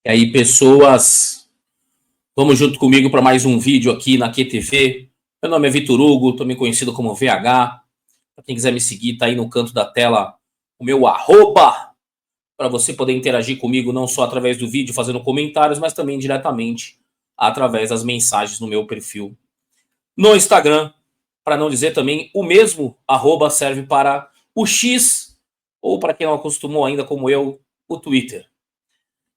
E aí, pessoas, vamos junto comigo para mais um vídeo aqui na QTV. Meu nome é Vitor Hugo, também conhecido como VH. Para quem quiser me seguir, tá aí no canto da tela o meu arroba, para você poder interagir comigo não só através do vídeo, fazendo comentários, mas também diretamente através das mensagens no meu perfil no Instagram. Para não dizer também, o mesmo arroba serve para o X, ou para quem não acostumou ainda, como eu, o Twitter.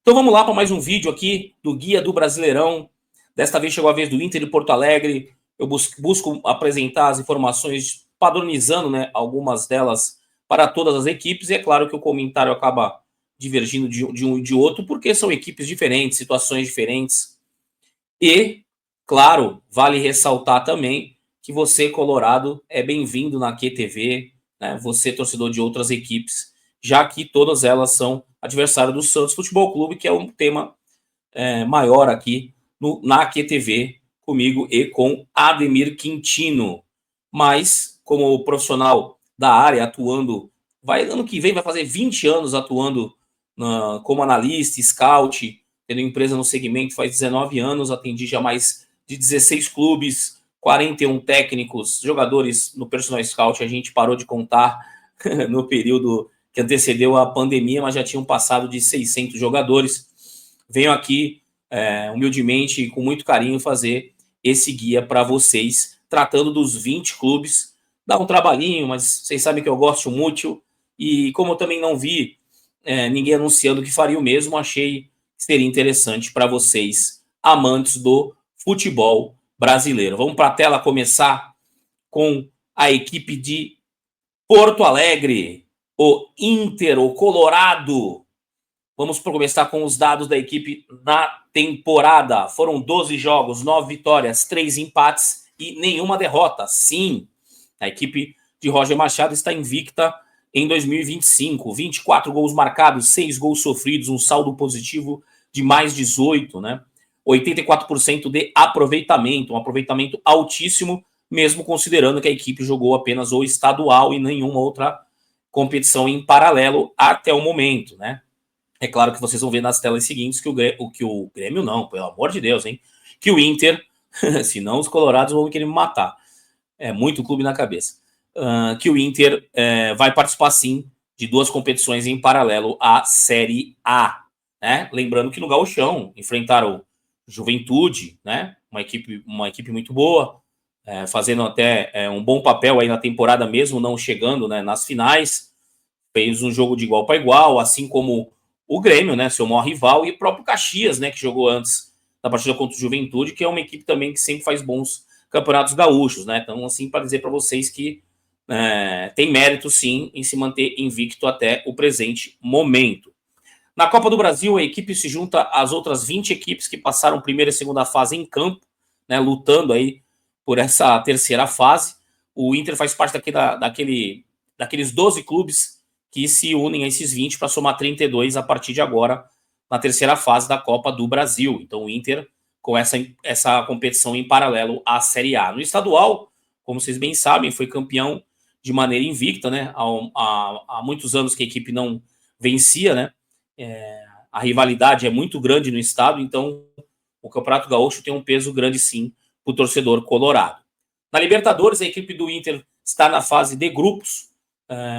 Então vamos lá para mais um vídeo aqui do Guia do Brasileirão. Desta vez chegou a vez do Inter de Porto Alegre. Eu busco apresentar as informações padronizando, né, algumas delas para todas as equipes. E é claro que o comentário acaba divergindo de um e de outro, porque são equipes diferentes, situações diferentes. E, claro, vale ressaltar também que você, colorado, é bem-vindo na QTV, né? Você, torcedor de outras equipes, já que todas elas são adversários do Santos Futebol Clube, que é um tema maior aqui na QTV, comigo e com Ademir Quintino. Mas, como profissional da área, atuando, ano que vem vai fazer 20 anos atuando como analista, scout, tendo empresa no segmento faz 19 anos, atendi já mais de 16 clubes, 41 técnicos, jogadores no personal scout, a gente parou de contar no período que antecedeu a pandemia, mas já tinham passado de 600 jogadores. Venho aqui, humildemente e com muito carinho, fazer esse guia para vocês, tratando dos 20 clubes. Dá um trabalhinho, mas vocês sabem que eu gosto muito, e como eu também não vi ninguém anunciando que faria o mesmo, achei que seria interessante para vocês, amantes do futebol brasileiro. Vamos para a tela começar com a equipe de Porto Alegre, o Inter, o Colorado. Vamos começar com os dados da equipe na temporada. Foram 12 jogos, 9 vitórias, 3 empates e nenhuma derrota. Sim, a equipe de Roger Machado está invicta em 2025. 24 gols marcados, 6 gols sofridos, um saldo positivo de mais 18, né? 84% de aproveitamento, um aproveitamento altíssimo, mesmo considerando que a equipe jogou apenas o estadual e nenhuma outra competição em paralelo até o momento, né? É claro que vocês vão ver nas telas seguintes que o Grêmio não, pelo amor de Deus, hein? Que o Inter, senão os colorados vão querer me matar. É muito clube na cabeça. Que o Inter vai participar, sim, de 2 competições em paralelo à Série A. Né? Lembrando que no Gauchão enfrentaram Juventude, né? Uma equipe muito boa, fazendo até um bom papel aí na temporada mesmo, não chegando, né, nas finais. Fez um jogo de igual para igual, assim como o Grêmio, né, seu maior rival, e o próprio Caxias, né, que jogou antes da partida contra o Juventude, que é uma equipe também que sempre faz bons campeonatos gaúchos, né? Então, assim, para dizer para vocês que tem mérito, sim, em se manter invicto até o presente momento. Na Copa do Brasil, a equipe se junta às outras 20 equipes que passaram primeira e segunda fase em campo, né, lutando aí por essa terceira fase. O Inter faz parte daqueles 12 clubes que se unem a esses 20 para somar 32 a partir de agora, na terceira fase da Copa do Brasil. Então o Inter com essa competição em paralelo à Série A. No estadual, como vocês bem sabem, foi campeão de maneira invicta, né? Há muitos anos que a equipe não vencia, né? A rivalidade é muito grande no estado, então o Campeonato Gaúcho tem um peso grande, sim, para o torcedor colorado. Na Libertadores, a equipe do Inter está na fase de grupos.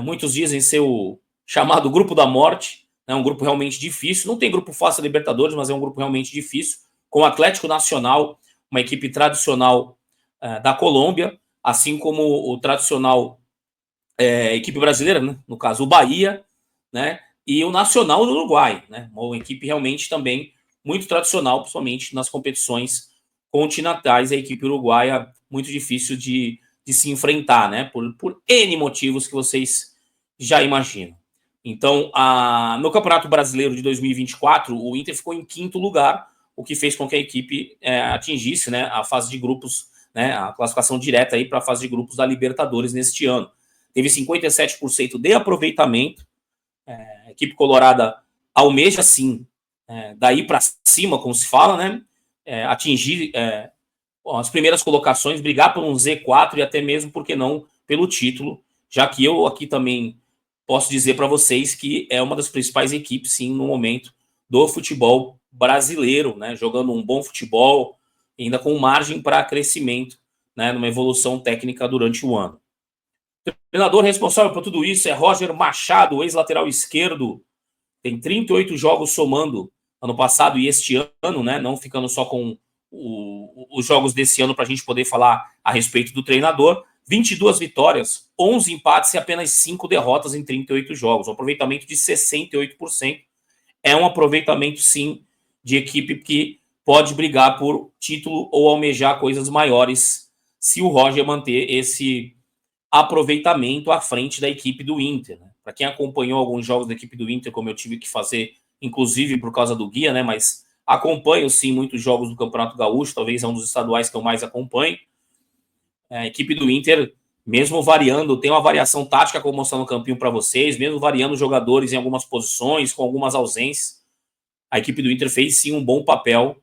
Muitos dizem ser o chamado Grupo da Morte, né? Um grupo realmente difícil. Não tem grupo fácil da Libertadores, mas é um grupo realmente difícil, com o Atlético Nacional, uma equipe tradicional da Colômbia, assim como o tradicional equipe brasileira, né? No caso o Bahia, né? E o Nacional do Uruguai, né? Uma equipe realmente também muito tradicional, principalmente nas competições continentais. A equipe uruguaia muito difícil de se enfrentar, né? Por N motivos que vocês já imaginam. Então, no Campeonato Brasileiro de 2024, o Inter ficou em 5º lugar, o que fez com que a equipe atingisse, né, a fase de grupos, né, a classificação direta aí para a fase de grupos da Libertadores neste ano. Teve 57% de aproveitamento. A equipe colorada almeja, sim, daí para cima, como se fala, né, atingir as primeiras colocações, brigar por um Z4 e até mesmo, por que não, pelo título, já que eu aqui também posso dizer para vocês que é uma das principais equipes, sim, no momento do futebol brasileiro, né, jogando um bom futebol, ainda com margem para crescimento, né, numa evolução técnica durante o ano. O treinador responsável por tudo isso é Roger Machado, ex-lateral esquerdo, tem 38 jogos somando ano passado e este ano, né, não ficando só com os jogos desse ano para a gente poder falar a respeito do treinador. 22 vitórias, 11 empates e apenas 5 derrotas em 38 jogos, um aproveitamento de 68%. É um aproveitamento, sim, de equipe que pode brigar por título ou almejar coisas maiores se o Roger manter esse aproveitamento à frente da equipe do Inter. Né? Para quem acompanhou alguns jogos da equipe do Inter, como eu tive que fazer, inclusive por causa do guia, né? Mas acompanho, sim, muitos jogos do Campeonato Gaúcho, talvez é um dos estaduais que eu mais acompanho. A equipe do Inter, mesmo variando, tem uma variação tática, como mostrar no campinho para vocês, mesmo variando jogadores em algumas posições, com algumas ausências, a equipe do Inter fez sim um bom papel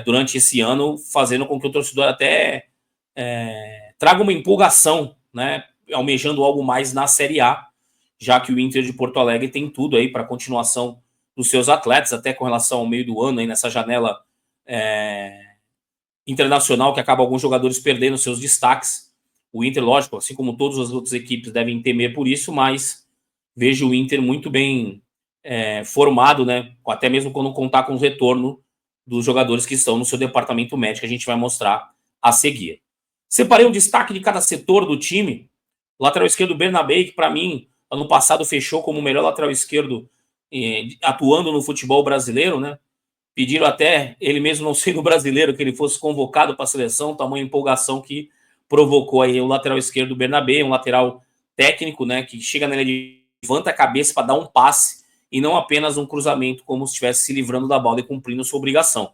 durante esse ano, fazendo com que o torcedor até traga uma empolgação, né, almejando algo mais na Série A, já que o Inter de Porto Alegre tem tudo aí para a continuação dos seus atletas, até com relação ao meio do ano, aí nessa janela internacional, que acaba alguns jogadores perdendo seus destaques. O Inter, lógico, assim como todas as outras equipes, devem temer por isso, mas vejo o Inter muito bem formado, né? Até mesmo quando contar com o retorno dos jogadores que estão no seu departamento médico, a gente vai mostrar a seguir. Separei um destaque de cada setor do time. Lateral esquerdo Bernabé, que para mim, ano passado fechou como o melhor lateral esquerdo atuando no futebol brasileiro, né? Pediram até, ele mesmo não sendo brasileiro, que ele fosse convocado para a seleção, tamanha empolgação que provocou aí o lateral esquerdo Bernabé, um lateral técnico, né, que chega nele, levanta a cabeça para dar um passe e não apenas um cruzamento, como se estivesse se livrando da bola e cumprindo sua obrigação.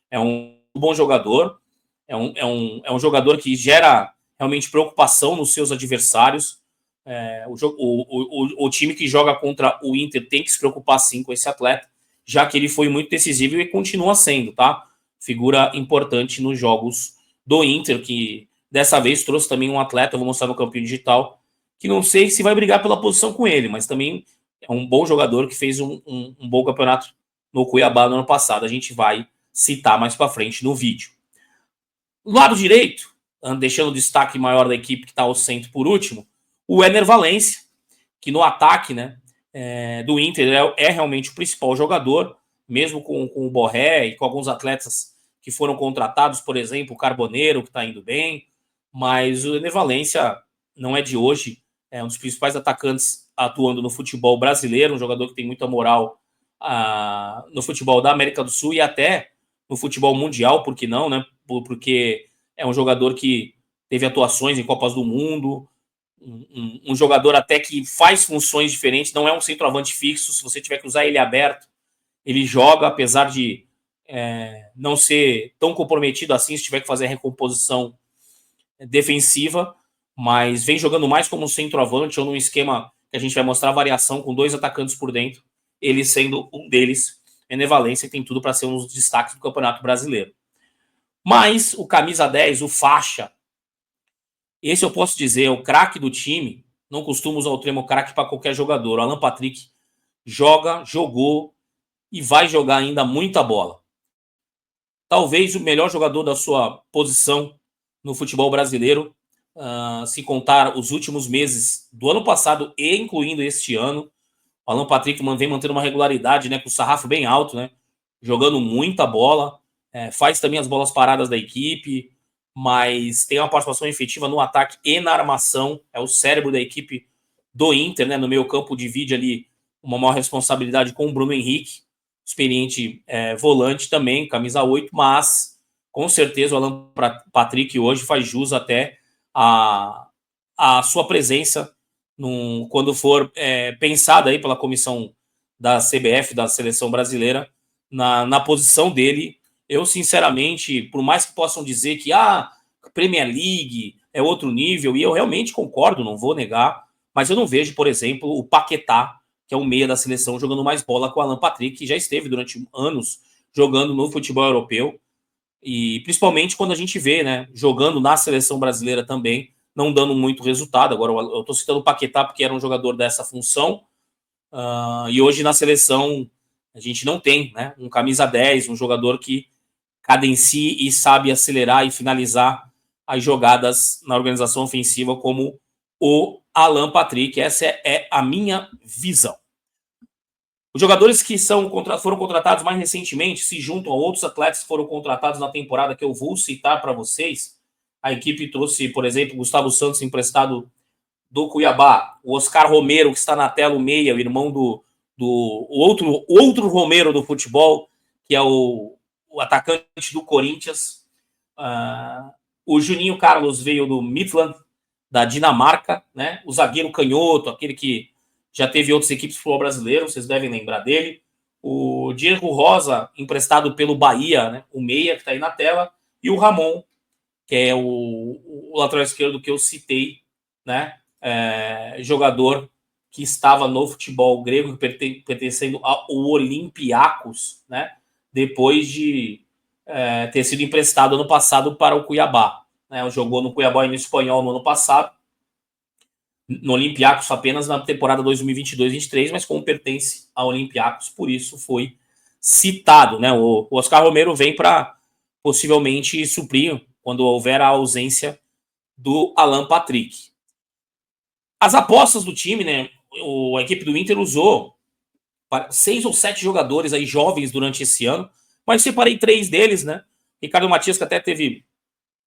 É um bom jogador, é um jogador que gera realmente preocupação nos seus adversários. O time que joga contra o Inter tem que se preocupar sim com esse atleta, já que ele foi muito decisivo e continua sendo, tá? Figura importante nos jogos do Inter, que dessa vez trouxe também um atleta, eu vou mostrar no campinho digital, que não sei se vai brigar pela posição com ele, mas também é um bom jogador que fez um bom campeonato no Cuiabá no ano passado. A gente vai citar mais para frente no vídeo. Lado direito, deixando o destaque maior da equipe que está ao centro por último, o Éner Valencia, que no ataque, né, do Inter é realmente o principal jogador, mesmo com o Borré e com alguns atletas que foram contratados, por exemplo, o Carboneiro, que está indo bem, mas o Éner Valencia não é de hoje, é um dos principais atacantes atuando no futebol brasileiro, um jogador que tem muita moral no futebol da América do Sul e até no futebol mundial, por que não, né? Porque é um jogador que teve atuações em Copas do Mundo, um jogador até que faz funções diferentes, não é um centroavante fixo, se você tiver que usar ele aberto, ele joga, apesar de não ser tão comprometido assim, se tiver que fazer a recomposição defensiva, mas vem jogando mais como um centroavante ou num esquema que a gente vai mostrar a variação com 2 atacantes por dentro, ele sendo um deles, Éner Valencia, tem tudo para ser um dos destaques do Campeonato Brasileiro. Mas o camisa 10, o faixa, esse eu posso dizer, é o craque do time. Não costumo usar o termo craque para qualquer jogador. O Alan Patrick jogou e vai jogar ainda muita bola. Talvez o melhor jogador da sua posição no futebol brasileiro, se contar os últimos meses do ano passado e incluindo este ano. O Alan Patrick vem mantendo uma regularidade, né, com o sarrafo bem alto, né, jogando muita bola, faz também as bolas paradas da equipe, mas tem uma participação efetiva no ataque e na armação, é o cérebro da equipe do Inter, né, no meio campo divide ali uma maior responsabilidade com o Bruno Henrique, experiente volante também, camisa 8, mas com certeza o Alan Patrick hoje faz jus até a sua presença quando for pensada aí pela comissão da CBF, da Seleção Brasileira, na posição dele. Eu, sinceramente, por mais que possam dizer que Premier League é outro nível, e eu realmente concordo, não vou negar, mas eu não vejo, por exemplo, o Paquetá, que é o meia da seleção, jogando mais bola com o Alan Patrick, que já esteve durante anos jogando no futebol europeu, e principalmente quando a gente vê, né, jogando na seleção brasileira também, não dando muito resultado. Agora eu estou citando o Paquetá porque era um jogador dessa função, e hoje na seleção A gente não tem, né, um camisa 10, um jogador que cadencie e sabe acelerar e finalizar as jogadas na organização ofensiva como o Alan Patrick. Essa é a minha visão. Os jogadores que foram contratados mais recentemente se juntam a outros atletas que foram contratados na temporada que eu vou citar para vocês. A equipe trouxe, por exemplo, Gustavo Santos, emprestado do Cuiabá, o Oscar Romero, que está na tela, o meia, o irmão do outro Romero do futebol, que é o atacante do Corinthians. O Juninho Carlos veio do Midland, da Dinamarca, né? O zagueiro canhoto, aquele que já teve outras equipes do futebol brasileiro, vocês devem lembrar dele. O Diego Rosa, emprestado pelo Bahia, né? O meia, que está aí na tela. E o Ramon, que é o lateral esquerdo que eu citei, né? Jogador que estava no futebol grego, pertencendo ao Olympiacos, né? Depois de ter sido emprestado ano passado para o Cuiabá, né? Jogou no Cuiabá e no Espanhol no ano passado, no Olympiacos apenas na temporada 2022-23, mas como pertence ao Olympiacos, por isso foi citado, né? O Oscar Romero vem para possivelmente suprir quando houver a ausência do Alan Patrick. As apostas do time, né? A equipe do Inter usou 6 ou 7 jogadores aí jovens durante esse ano, mas separei 3 deles, né? Ricardo Matias, que até teve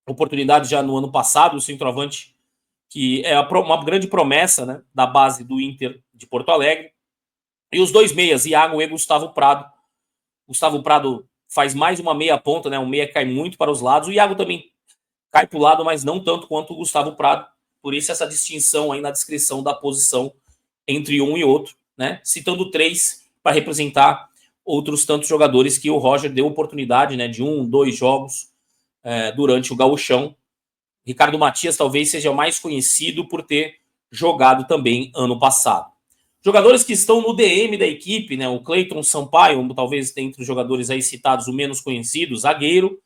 oportunidade já no ano passado, o centroavante, que é uma grande promessa, né, da base do Inter de Porto Alegre. E os 2 meias, Iago e Gustavo Prado. Gustavo Prado faz mais uma meia ponta, né? O meia cai muito para os lados. O Iago também cai para o lado, mas não tanto quanto o Gustavo Prado. Por isso essa distinção aí na descrição da posição entre um e outro, né? Citando 3 para representar outros tantos jogadores que o Roger deu oportunidade, né, de 1, 2 jogos durante o Gauchão. Ricardo Matias talvez seja mais conhecido por ter jogado também ano passado. Jogadores que estão no DM da equipe, né? O Cleiton Sampaio, talvez entre os jogadores aí citados o menos conhecido, zagueiro.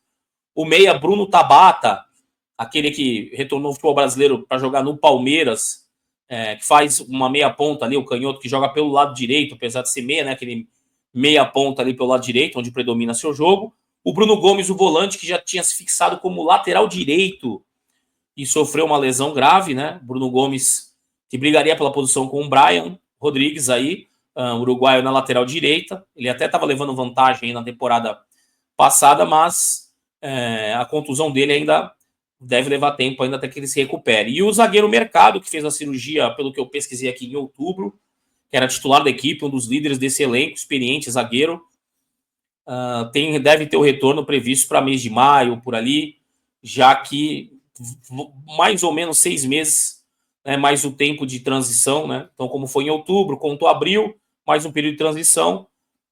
O meia Bruno Tabata, aquele que retornou ao futebol brasileiro para jogar no Palmeiras, que faz uma meia ponta ali, o canhoto que joga pelo lado direito, apesar de ser meia, né? Aquele meia ponta ali pelo lado direito, onde predomina seu jogo. O Bruno Gomes, o volante, que já tinha se fixado como lateral direito e sofreu uma lesão grave, né? Bruno Gomes, que brigaria pela posição com o Brian Rodrigues aí, uruguaio na lateral direita. Ele até estava levando vantagem aí na temporada passada, mas a contusão dele ainda deve levar tempo ainda até que ele se recupere. E o zagueiro Mercado, que fez a cirurgia, pelo que eu pesquisei aqui, em outubro, que era titular da equipe, um dos líderes desse elenco, experiente zagueiro, deve ter o retorno previsto para mês de maio, por ali, já que mais ou menos 6 meses, né, mais o tempo de transição, né? Então, como foi em outubro, contou abril, mais um período de transição,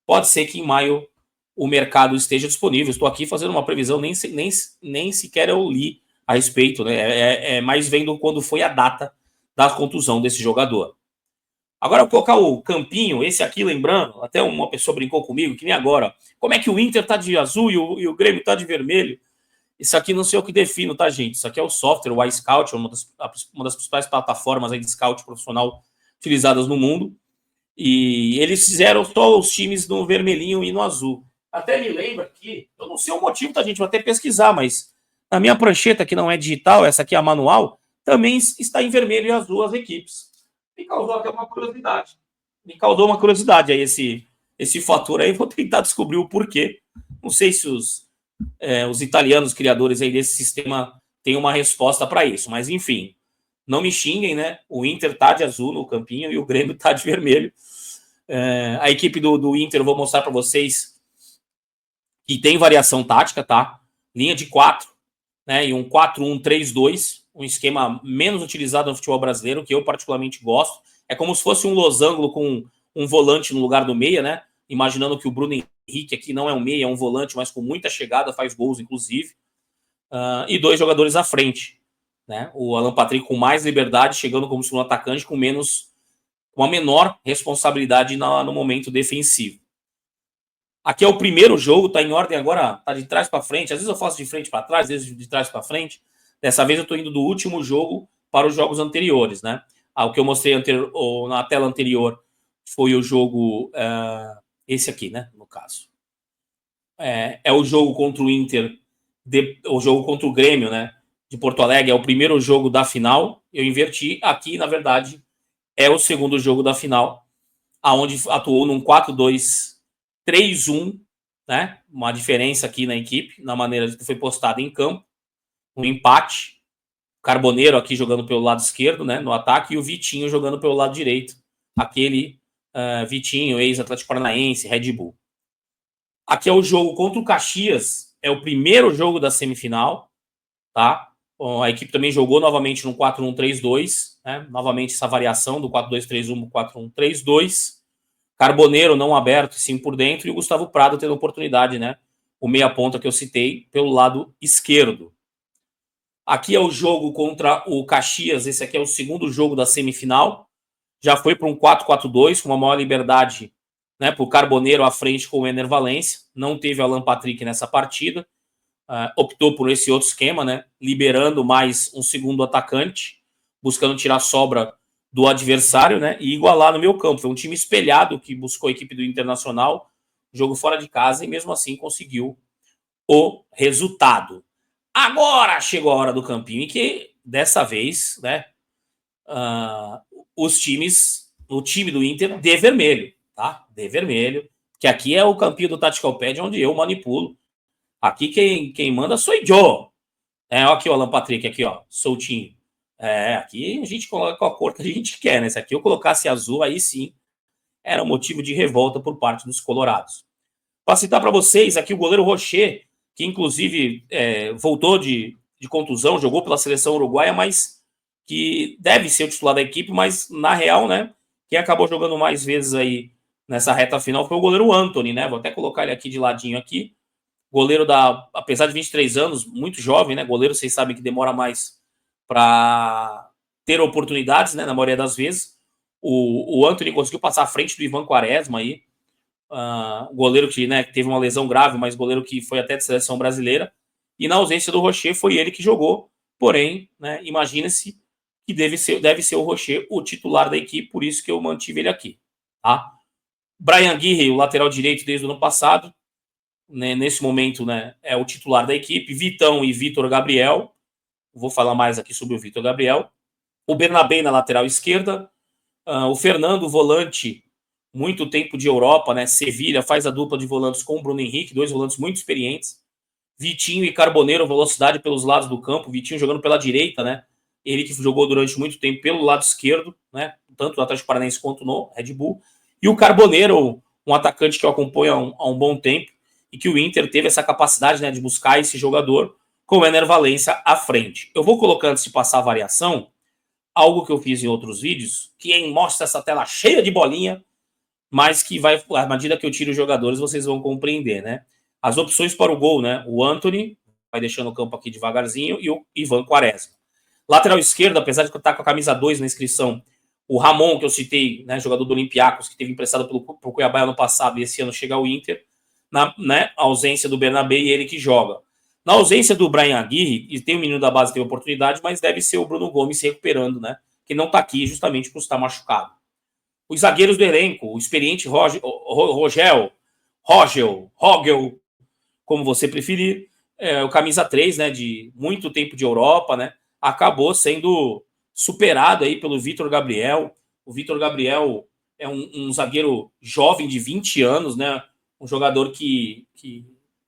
pode ser que em maio o mercado esteja disponível. Estou aqui fazendo uma previsão, nem sequer eu li a respeito, né? Mais vendo quando foi a data da contusão desse jogador. Agora eu vou colocar o campinho, esse aqui, lembrando, até uma pessoa brincou comigo, que nem agora, como é que o Inter tá de azul e o Grêmio tá de vermelho? Isso aqui não sei o que defino, tá, gente? Isso aqui é o software, o iScout, uma das principais plataformas aí de scout profissional utilizadas no mundo. E eles fizeram só os times no vermelhinho e no azul. Até me lembra aqui, eu não sei o motivo, tá, gente? Vou até pesquisar, mas na minha prancheta, que não é digital, essa aqui é a manual, também está em vermelho e azul as equipes. Me causou até uma curiosidade. Aí esse fator aí, vou tentar descobrir o porquê. Não sei se os italianos criadores aí desse sistema têm uma resposta para isso, mas enfim, não me xinguem, né? O Inter tá de azul no campinho e o Grêmio tá de vermelho. A equipe do Inter, eu vou mostrar para vocês que tem variação tática, tá? Linha de 4, né? E um 4-1-3-2, um esquema menos utilizado no futebol brasileiro, que eu particularmente gosto. É como se fosse um losango com um volante no lugar do meia, né? Imaginando que o Bruno Henrique aqui não é um meia, é um volante, mas com muita chegada, faz gols, inclusive. E 2 jogadores à frente, né? O Alan Patrick com mais liberdade, chegando como segundo atacante, com uma menor responsabilidade no momento defensivo. Aqui é o primeiro jogo, tá em ordem agora, tá de trás para frente. Às vezes eu faço de frente para trás, às vezes de trás para frente. Dessa vez eu tô indo do último jogo para os jogos anteriores, né? O que eu mostrei na tela anterior foi o jogo esse aqui, né, no caso. É o jogo contra o Inter, o jogo contra o Grêmio, né, de Porto Alegre, é o primeiro jogo da final. Eu inverti aqui, na verdade, é o segundo jogo da final, aonde atuou num 4-2-3-1, né, uma diferença aqui na equipe, na maneira que foi postada em campo, um empate. Carboneiro aqui jogando pelo lado esquerdo, né, no ataque, e o Vitinho jogando pelo lado direito, aquele Vitinho, ex-Atlético Paranaense, Red Bull. Aqui é o jogo contra o Caxias, é o primeiro jogo da semifinal, tá? Bom, a equipe também jogou novamente no 4-1-3-2, né? Novamente essa variação do 4-2-3-1 para 4-1-3-2. Carboneiro não aberto, sim por dentro, e o Gustavo Prado tendo oportunidade, né? O meia-ponta que eu citei pelo lado esquerdo. Aqui é o jogo contra o Caxias, esse aqui é o segundo jogo da semifinal. Já foi para um 4-4-2, com uma maior liberdade, né, para o Carboneiro à frente com o Ener Valencia. Não teve o Alan Patrick nessa partida. Optou por esse outro esquema, né, liberando mais um segundo atacante, buscando tirar sobra do adversário, né, e igualar no meio campo. Foi um time espelhado que buscou a equipe do Internacional, jogo fora de casa, e mesmo assim conseguiu o resultado. Agora chegou a hora do campinho, em que dessa vez, né, o time do Inter de vermelho, tá? De vermelho, que aqui é o campinho do Tactical Pad, onde eu manipulo. Aqui quem manda sou eu. Ó, aqui o Alan Patrick, aqui, ó, soltinho. Aqui a gente coloca a cor que a gente quer, né? Se aqui eu colocasse azul, aí sim era um motivo de revolta por parte dos colorados. Para citar para vocês, aqui o goleiro Rocher, que inclusive voltou de contusão, jogou pela seleção uruguaia, mas que deve ser o titular da equipe, mas na real, né, quem acabou jogando mais vezes aí nessa reta final foi o goleiro Antony, né? Vou até colocar ele aqui de ladinho aqui. Goleiro apesar de 23 anos, muito jovem, né? Goleiro, vocês sabem que demora mais para ter oportunidades, né? Na maioria das vezes. O Antony conseguiu passar à frente do Ivan Quaresma aí, goleiro que, né, teve uma lesão grave, mas goleiro que foi até de seleção brasileira. E na ausência do Rocher, foi ele que jogou. Porém, né, imagina-se que deve ser o Rocher o titular da equipe, por isso que eu mantive ele aqui. Tá? Bryan Aguirre, o lateral direito desde o ano passado, né, nesse momento, né, é o titular da equipe. Vitão e Vitor Gabriel. Vou falar mais aqui sobre o Vitor Gabriel. O Bernabé na lateral esquerda. O Fernando, volante, muito tempo de Europa, né? Sevilha faz a dupla de volantes com o Bruno Henrique, dois volantes muito experientes. Vitinho e Carboneiro, velocidade pelos lados do campo. Vitinho jogando pela direita, né? Ele que jogou durante muito tempo pelo lado esquerdo, né? Tanto no Atlético Paranaense quanto no Red Bull. E o Carboneiro, um atacante que eu acompanho há um bom tempo e que o Inter teve essa capacidade, né, de buscar esse jogador com o Ener Valencia à frente. Eu vou colocar, antes de passar a variação, algo que eu fiz em outros vídeos, que mostra essa tela cheia de bolinha, mas que vai, à medida que eu tiro os jogadores, vocês vão compreender, né? As opções para o gol, né? O Antony vai deixando o campo aqui devagarzinho e o Ivan Quaresma. Lateral esquerdo, apesar de eu estar com a camisa 2 na inscrição, o Ramon, que eu citei, né, jogador do Olympiacos, que teve emprestado pelo Cuiabá ano passado e esse ano chega ao Inter, né, ausência do Bernabé e ele que joga. Na ausência do Bryan Aguirre, e tem o menino da base que teve oportunidade, mas deve ser o Bruno Gomes se recuperando, né? Que não está aqui justamente por estar machucado. Os zagueiros do elenco, o experiente Rogel, como você preferir, o camisa 3, né, de muito tempo de Europa, né, acabou sendo superado aí pelo Vitor Gabriel. O Vitor Gabriel é um zagueiro jovem de 20 anos, né, um jogador que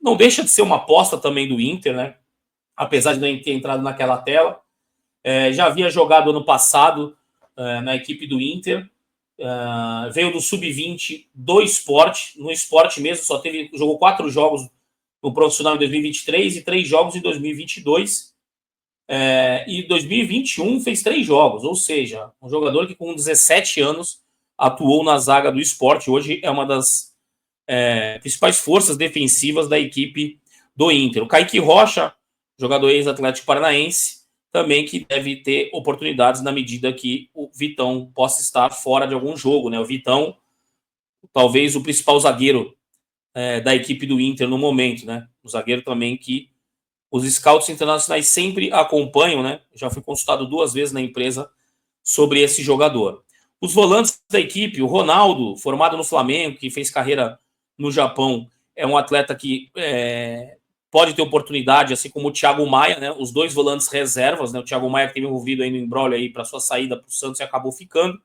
não deixa de ser uma aposta também do Inter, né, apesar de não ter entrado naquela tela. Já havia jogado ano passado na equipe do Inter, veio do Sub-20 do Sport, no Sport mesmo, jogou 4 jogos no profissional em 2023 e 3 jogos em 2022. E em 2021 fez 3 jogos, ou seja, um jogador que com 17 anos atuou na zaga do Sport, hoje é uma das principais forças defensivas da equipe do Inter. O Kaique Rocha, jogador ex-Atlético Paranaense, também que deve ter oportunidades na medida que o Vitão possa estar fora de algum jogo, né? O Vitão, talvez o principal zagueiro da equipe do Inter no momento, né? O zagueiro também que os scouts internacionais sempre acompanham, né? Já fui consultado 2 vezes na empresa sobre esse jogador. Os volantes da equipe, o Ronaldo, formado no Flamengo, que fez carreira no Japão, é um atleta que pode ter oportunidade, assim como o Thiago Maia, né? Os dois volantes reservas, né? O Thiago Maia que teve envolvido aí no embrólio aí para sua saída para o Santos e acabou ficando.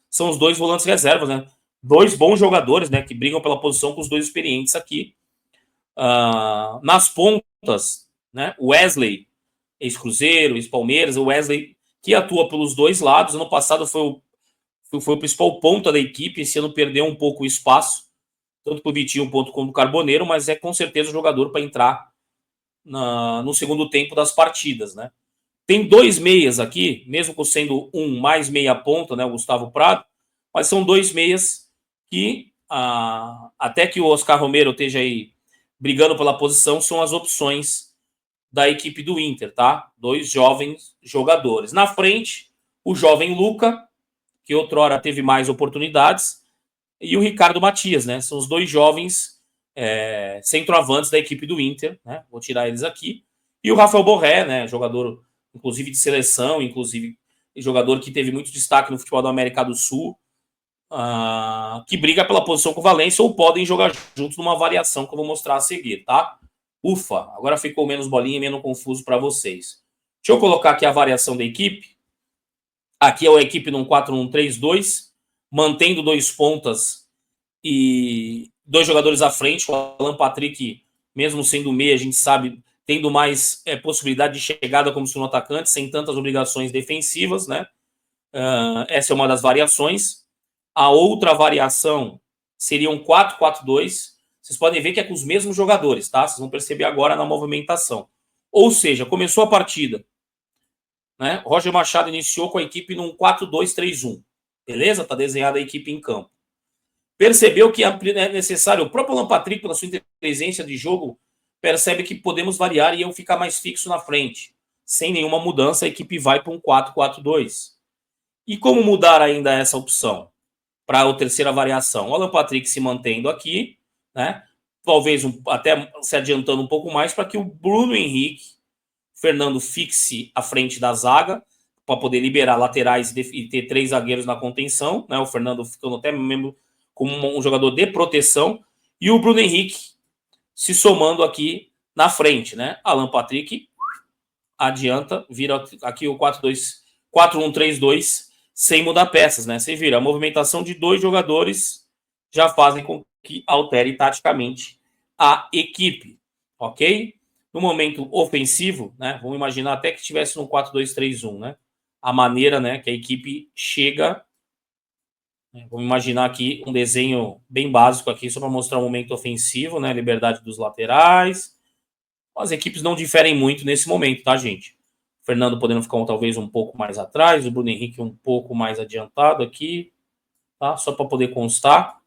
São os dois volantes reservas, né? Dois bons jogadores, né? Que brigam pela posição com os dois experientes aqui. Nas pontas, né? O Wesley, ex-Cruzeiro, ex-Palmeiras, o Wesley que atua pelos dois lados. Ano passado foi o principal ponta da equipe, esse ano perdeu um pouco o espaço, tanto para o Vitinho quanto para o Carboneiro, mas é com certeza o jogador para entrar no segundo tempo das partidas, né? Tem dois meias aqui, mesmo sendo um mais meia ponta, né, o Gustavo Prado, mas são dois meias que, até que o Oscar Romero esteja aí brigando pela posição, são as opções da equipe do Inter, tá? Dois jovens jogadores. Na frente, o jovem Luca, que outrora teve mais oportunidades, e o Ricardo Matias, né? São os dois jovens centroavantes da equipe do Inter, né? Vou tirar eles aqui. E o Rafael Borré, né? Jogador, inclusive, de seleção, inclusive jogador que teve muito destaque no futebol da América do Sul, que briga pela posição com o Valência ou podem jogar juntos numa variação que eu vou mostrar a seguir, tá? Ufa, agora ficou menos bolinha e menos confuso para vocês. Deixa eu colocar aqui a variação da equipe. Aqui é a equipe num 4-1-3-2, mantendo dois pontas e dois jogadores à frente. O Alan Patrick, mesmo sendo meia, a gente sabe, tendo mais possibilidade de chegada como segundo atacante, sem tantas obrigações defensivas, né? Essa é uma das variações. A outra variação seria um 4-4-2. Vocês podem ver que é com os mesmos jogadores, tá? Vocês vão perceber agora na movimentação. Ou seja, começou a partida, né? Roger Machado iniciou com a equipe num 4-2-3-1. Beleza? Tá desenhada a equipe em campo. Percebeu que é necessário, o próprio Alan Patrick, pela sua inteligência de jogo, percebe que podemos variar e eu ficar mais fixo na frente. Sem nenhuma mudança, a equipe vai para um 4-4-2. E como mudar ainda essa opção? Para a terceira variação, o Alan Patrick se mantendo aqui, né? Talvez até se adiantando um pouco mais para que o Bruno Henrique, Fernando fixe à frente da zaga, para poder liberar laterais e ter três zagueiros na contenção, né? O Fernando ficando até mesmo como um jogador de proteção, e o Bruno Henrique se somando aqui na frente, né? Alan Patrick adianta, vira aqui o 4-1-3-2 sem mudar peças, né? Você vira, a movimentação de dois jogadores já fazem com que altere taticamente a equipe, ok? No momento ofensivo, né? Vamos imaginar até que estivesse no 4-2-3-1, né? A maneira, né, que a equipe chega. Vamos imaginar aqui um desenho bem básico aqui, só para mostrar o momento ofensivo, né? Liberdade dos laterais. As equipes não diferem muito nesse momento, tá, gente? O Fernando podendo ficar talvez um pouco mais atrás, o Bruno Henrique um pouco mais adiantado aqui, tá? Só para poder constar,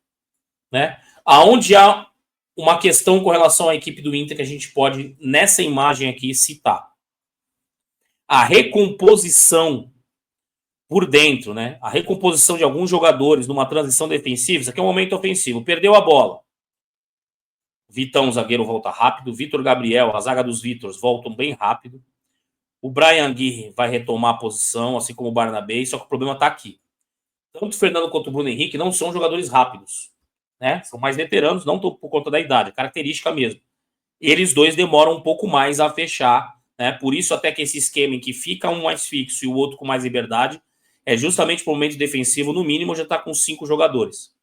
né? Aonde há uma questão com relação à equipe do Inter que a gente pode, nessa imagem aqui, citar. A recomposição por dentro, né? A recomposição de alguns jogadores numa transição defensiva, isso aqui é um momento ofensivo. Perdeu a bola. Vitão, zagueiro, volta rápido. Vitor Gabriel, a zaga dos Vitors, voltam bem rápido. O Brian Aguirre vai retomar a posição, assim como o Barnabé, só que o problema está aqui. Tanto o Fernando quanto o Bruno Henrique não são jogadores rápidos, né? São mais veteranos, não por conta da idade, característica mesmo. Eles dois demoram um pouco mais a fechar, né? Por isso até que esse esquema em que fica um mais fixo e o outro com mais liberdade é justamente para o momento defensivo, no mínimo, já está com 5 jogadores.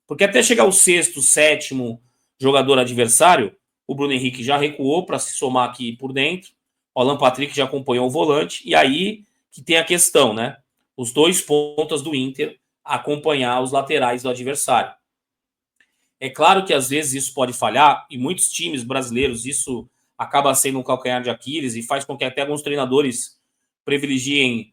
Porque até chegar o sexto, sétimo jogador adversário, o Bruno Henrique já recuou para se somar aqui por dentro, o Alan Patrick já acompanhou o volante, e aí que tem a questão, né? Os dois pontas do Inter acompanhar os laterais do adversário. É claro que às vezes isso pode falhar, e muitos times brasileiros isso acaba sendo um calcanhar de Aquiles e faz com que até alguns treinadores privilegiem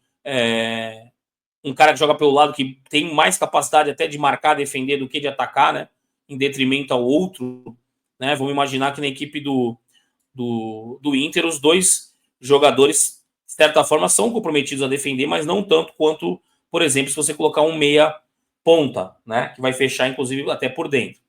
um cara que joga pelo lado que tem mais capacidade até de marcar, defender do que de atacar, né? Em detrimento ao outro, né? Vamos imaginar que na equipe do Inter os dois jogadores, de certa forma, são comprometidos a defender, mas não tanto quanto, por exemplo, se você colocar um meia ponta, né? Que vai fechar, inclusive, até por dentro.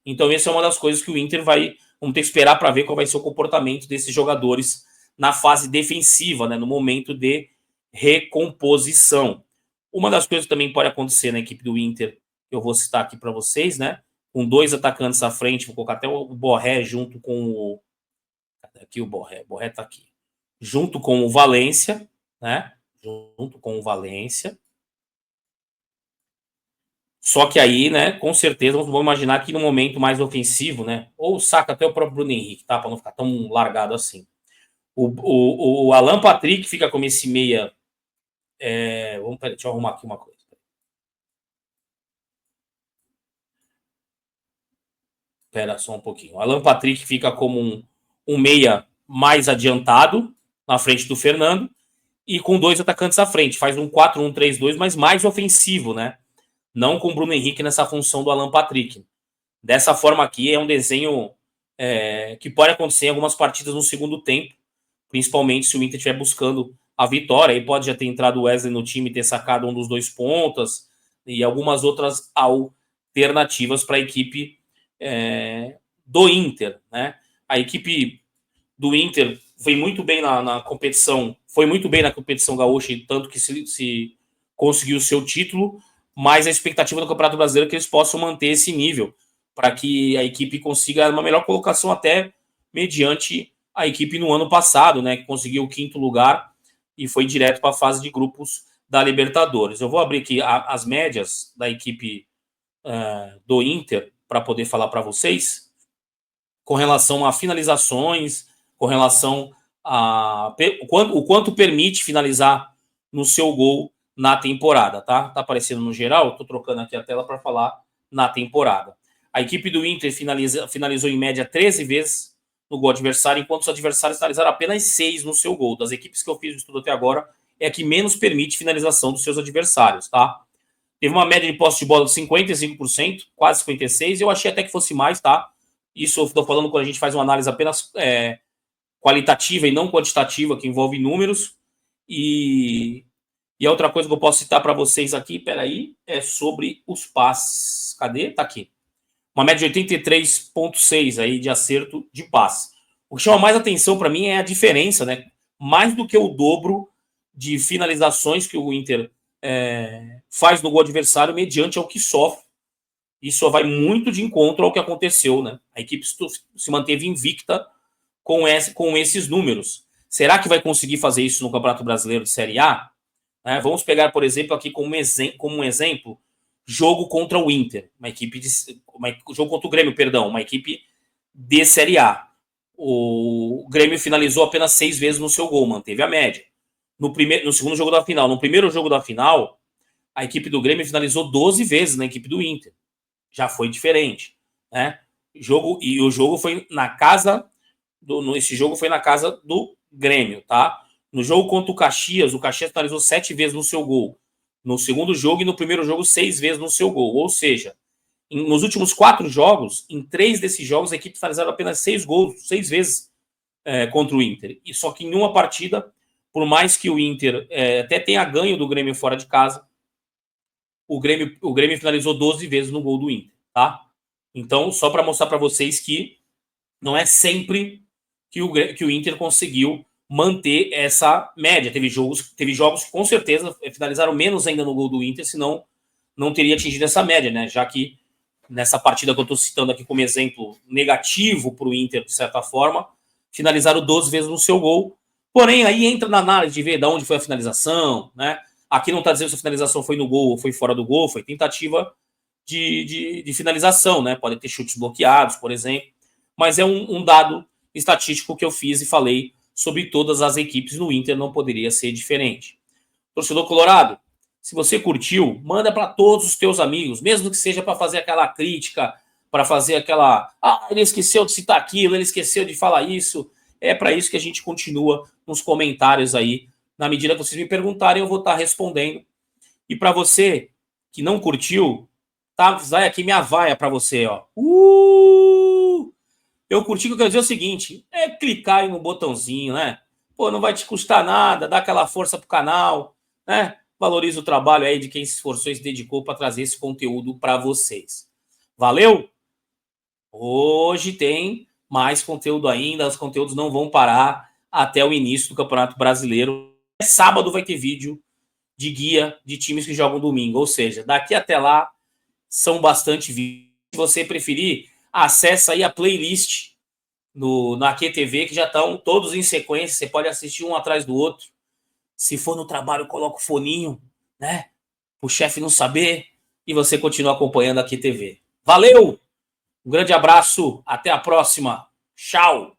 Então, essa é uma das coisas que o Inter vamos ter que esperar para ver qual vai ser o comportamento desses jogadores na fase defensiva, né? No momento de recomposição. Uma das coisas que também pode acontecer na equipe do Inter, que eu vou citar aqui para vocês, né? com 2 atacantes à frente, vou colocar até o Borré junto com o... Aqui o Borré tá aqui. Junto com o Valência, né? Junto com o Valência. Só que aí, né, com certeza, vamos imaginar que no momento mais ofensivo, né, ou saca até o próprio Bruno Henrique, tá? Para não ficar tão largado assim. O Alan Patrick fica como esse meia. Deixa eu arrumar aqui uma coisa. Espera só um pouquinho. O Alan Patrick fica como um meia mais adiantado, na frente do Fernando, e com 2 atacantes à frente. Faz um 4-1-3-2, mas mais ofensivo, né? Não com o Bruno Henrique nessa função do Alan Patrick. Dessa forma aqui, é um desenho que pode acontecer em algumas partidas no segundo tempo, principalmente se o Inter estiver buscando a vitória. Aí pode já ter entrado o Wesley no time, ter sacado um dos 2 pontas e algumas outras alternativas para a equipe do Inter, né? A equipe do Inter foi muito bem na competição, gaúcha, tanto que se conseguiu o seu título, mas a expectativa do Campeonato Brasileiro é que eles possam manter esse nível, para que a equipe consiga uma melhor colocação até mediante a equipe no ano passado, né, que conseguiu o 5º lugar e foi direto para a fase de grupos da Libertadores. Eu vou abrir aqui as médias da equipe do Inter para poder falar para vocês com relação a finalizações, com relação a o quanto permite finalizar no seu gol na temporada, tá? Tá aparecendo no geral, tô trocando aqui a tela para falar na temporada. A equipe do Inter finalizou em média 13 vezes no gol adversário, enquanto os adversários finalizaram apenas 6 no seu gol. Das equipes que eu fiz o estudo até agora, é a que menos permite finalização dos seus adversários, tá? Teve uma média de posse de bola de 55%, quase 56%, eu achei até que fosse mais, tá? Isso eu estou falando quando a gente faz uma análise apenas qualitativa e não quantitativa, que envolve números. E a outra coisa que eu posso citar para vocês aqui, peraí, é sobre os passes. Cadê? Tá aqui. Uma média de 83,6 aí de acerto de passe. O que chama mais atenção para mim é a diferença, né? Mais do que o dobro de finalizações que o Inter faz no gol adversário mediante ao que sofre. Isso vai muito de encontro ao que aconteceu, né? A equipe se manteve invicta com esses números. Será que vai conseguir fazer isso no Campeonato Brasileiro de Série A? Vamos pegar, por exemplo, aqui como um exemplo, jogo contra o Inter, jogo contra o Grêmio, perdão, uma equipe de Série A. O Grêmio finalizou apenas 6 vezes no seu gol, manteve a média. No segundo jogo da final. No primeiro jogo da final, a equipe do Grêmio finalizou 12 vezes na equipe do Inter. Já foi diferente, né? O jogo foi na casa esse jogo foi na casa do Grêmio, tá? No jogo contra o Caxias finalizou 7 vezes no seu gol. No segundo jogo e no primeiro jogo 6 vezes no seu gol. Ou seja, nos últimos 4 jogos, em 3 desses jogos, a equipe finalizaram apenas 6 gols, 6 vezes contra o Inter. E só que em uma partida, por mais que o Inter até tenha ganho do Grêmio fora de casa, o Grêmio finalizou 12 vezes no gol do Inter, tá? Então, só para mostrar para vocês que não é sempre que o Inter conseguiu manter essa média. Teve jogos que com certeza finalizaram menos ainda no gol do Inter, senão não teria atingido essa média, né? Já que nessa partida que eu estou citando aqui como exemplo negativo para o Inter, de certa forma, finalizaram 12 vezes no seu gol. Porém, aí entra na análise de ver de onde foi a finalização, né? Aqui não está dizendo se a finalização foi no gol ou foi fora do gol, foi tentativa de finalização, né? Pode ter chutes bloqueados, por exemplo. Mas é um dado estatístico que eu fiz e falei sobre todas as equipes no Inter, não poderia ser diferente. Torcedor colorado, se você curtiu, manda para todos os teus amigos, mesmo que seja para fazer aquela crítica, para fazer aquela... ele esqueceu de citar aquilo, ele esqueceu de falar isso. É para isso que a gente continua nos comentários aí. Na medida que vocês me perguntarem, eu vou estar respondendo. E para você que não curtiu, tá? Vai aqui minha vaia para você, ó. Eu curti, que eu quero dizer o seguinte, clicar aí no botãozinho, né? Pô, não vai te custar nada, dá aquela força pro canal, né? Valoriza o trabalho aí de quem se esforçou e se dedicou para trazer esse conteúdo para vocês. Valeu? Hoje tem mais conteúdo ainda, os conteúdos não vão parar até o início do Campeonato Brasileiro. Sábado vai ter vídeo de guia de times que jogam domingo, ou seja, daqui até lá são bastante vídeos você preferir, acessa aí a playlist na QTV, que já estão todos em sequência. Você pode assistir um atrás do outro. Se for no trabalho, coloca o foninho, né? O chefe não saber, e você continua acompanhando a QTV. Valeu! Um grande abraço, até a próxima. Tchau!